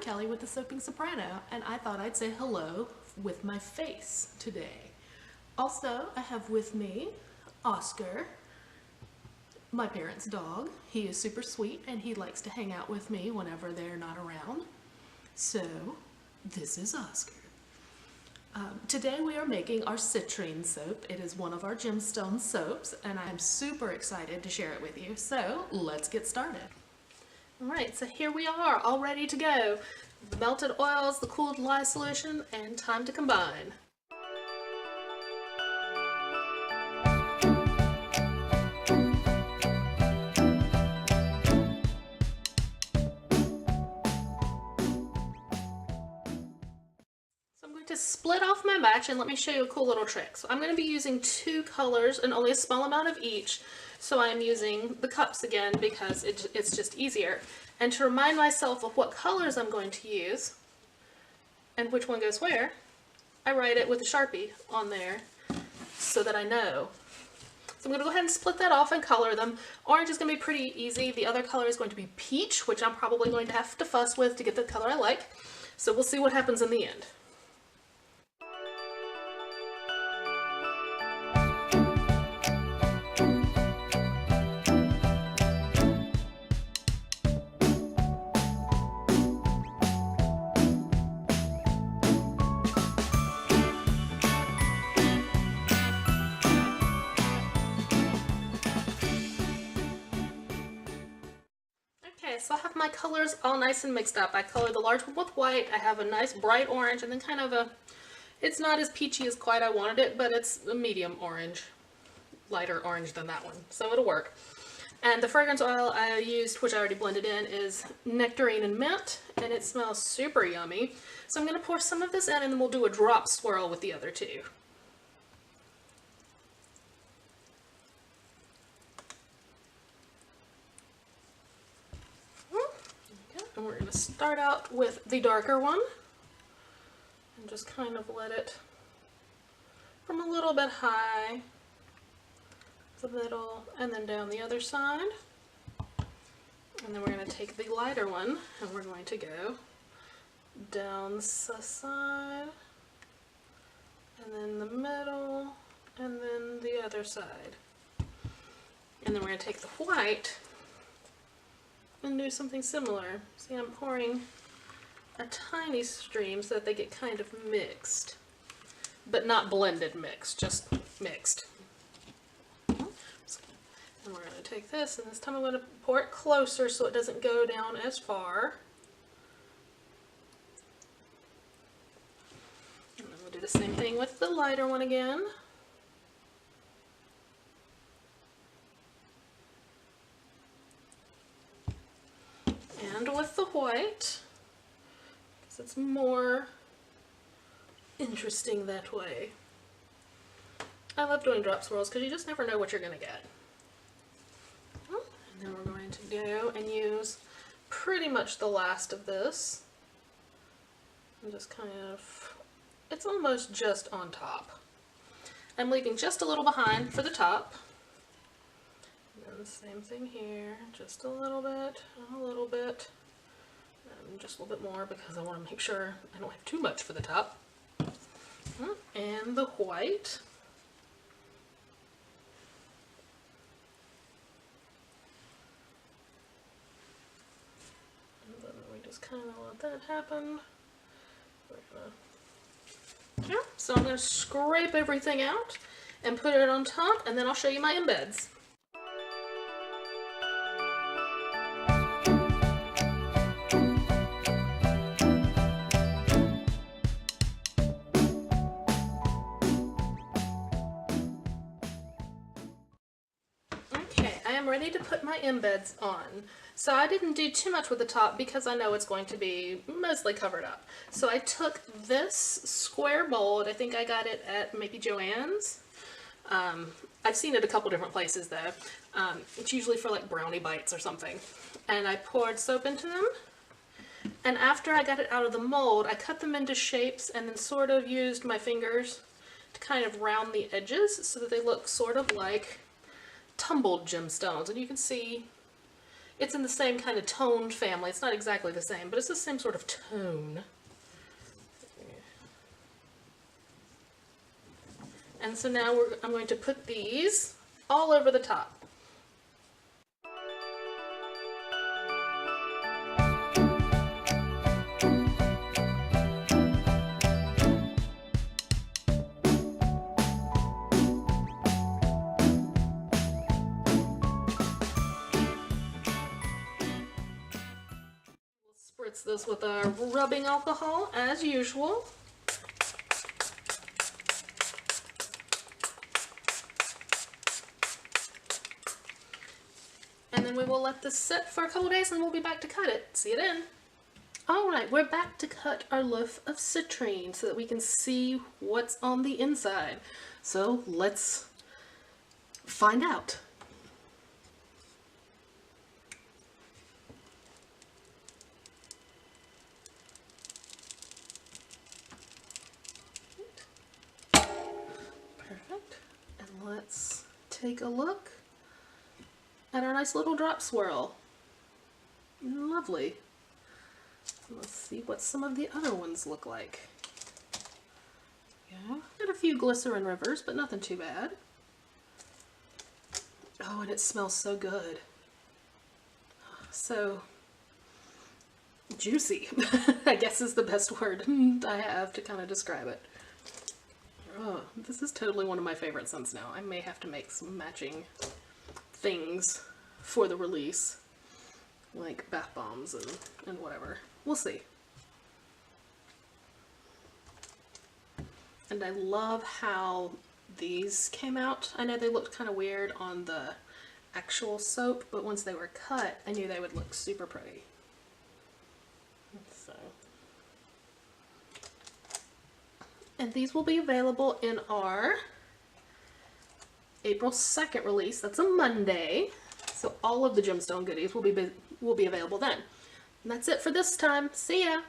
Kelly with the Soaping Soprano, and I thought I'd say hello with my face today. Also, I have with me Oscar, my parents' dog. He is super sweet and he likes to hang out with me whenever they're not around. So, this is Oscar. Today we are making our Citrine soap. It is one of our Gemstone soaps and I'm super excited to share it with you. So, let's get started. Alright, so here we are, all ready to go. The melted oils, the cooled lye solution, and time to combine. So I'm going to split off my batch and let me show you a cool little trick. So I'm going to be using two colors and only a small amount of each. So I'm using the cups again because it's just easier. And to remind myself of what colors I'm going to use and which one goes where, I write it with a Sharpie on there so that I know. So I'm going to go ahead and split that off and color them. Orange is going to be pretty easy. The other color is going to be peach, which I'm probably going to have to fuss with to get the color I like. So we'll see what happens in the end. Okay, so I have my colors all nice and mixed up. I colored the large one with white. I have a nice bright orange and then kind of a, it's not as peachy as quite I wanted it, but it's a medium orange, lighter orange than that one, so it'll work. And the fragrance oil I used, which I already blended in, is nectarine and mint, and it smells super yummy. So I'm going to pour some of this in and then we'll do a drop swirl with the other two. And we're going to start out with the darker one and just kind of let it from a little bit high, the middle, and then down the other side. And then we're going to take the lighter one and we're going to go down the side, and then the middle, and then the other side. And then we're going to take the white and do something similar. See, I'm pouring a tiny stream so that they get kind of mixed, but not blended mixed, just mixed. And we're going to take this, and this time I'm going to pour it closer so it doesn't go down as far. And then we'll do the same thing with the lighter one again. And with the white, because it's more interesting that way. I love doing drop swirls because you just never know what you're going to get. And then we're going to go and use pretty much the last of this. And just kind of, it's almost just on top. I'm leaving just a little behind for the top. And same thing here, just a little bit, and just a little bit more because I want to make sure I don't have too much for the top. And the white. And then we just kind of let that happen. Yeah, so I'm going to scrape everything out and put it on top, and then I'll show you my embeds. Ready to put my embeds on. So I didn't do too much with the top because I know it's going to be mostly covered up. So I took this square mold, I think I got it at maybe Joann's. I've seen it a couple different places though. It's usually for like brownie bites or something. And I poured soap into them. And after I got it out of the mold, I cut them into shapes and then sort of used my fingers to kind of round the edges so that they look sort of like tumbled gemstones. And you can see It's in the same kind of toned family. It's not exactly the same, but it's the same sort of tone. And so now I'm going to put these all over the top. We'll spritz this with our rubbing alcohol as usual. And then we will let this sit for a couple days and we'll be back to cut it. See you then. Alright, we're back to cut our loaf of citrine so that we can see what's on the inside. So let's find out. Perfect. And let's take a look at our nice little drop swirl. Lovely. Let's see what some of the other ones look like. Yeah, got a few glycerin rivers, but nothing too bad. Oh, and it smells so good. So juicy, I guess is the best word I have to kind of describe it. Oh, this is totally one of my favorite scents now. I may have to make some matching things for the release, like bath bombs and whatever. We'll see. And I love how these came out. I know they looked kind of weird on the actual soap, but once they were cut, I knew they would look super pretty. So, and these will be available in our April 2nd release. That's a Monday. So all of the Gemstone goodies will be available then. And that's it for this time. See ya!